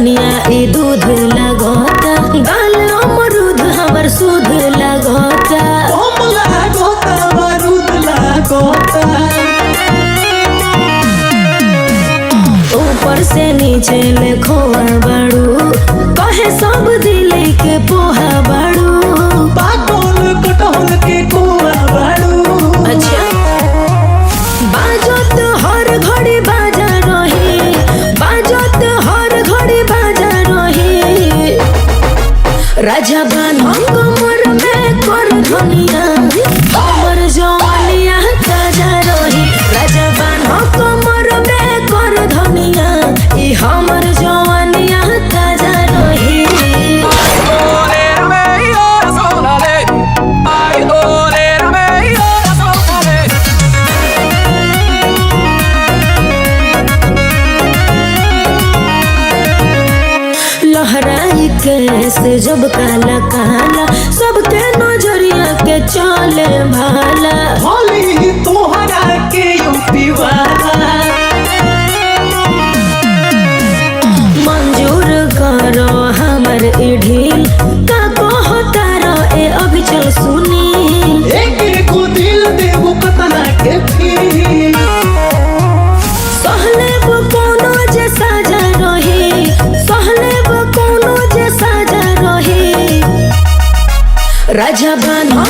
धनिया ई दूध लगोता गाल अमरूद हमर सूद लगोता बारूद लागोता ऊपर से नीचे ले खोआ बड़ू कहे सब दिले के पोहा बड़ू पागल कटहल के कुआ बाड़ू अच्छा बाजत हर घड़ी बाजा रही बाजत हर घड़ी बाजा रही राजा बानो कमर में कर धनिया हमर जवानिया ताजा रही राजा बानो कमर में कर धनिया ई हमर जवानिया ताजा रही लहराई केस जब काला काला सबके नजरिया के चले भाला होली तोहरा के यूपी वाला मंजूर करो हमर ई ढील का कहता रे अभी चल सुनी एक को दिल देबो कतना के फिर सहले वो कोनो जे साजा रही सहले वो कोनो जे साजा रही राजा बानो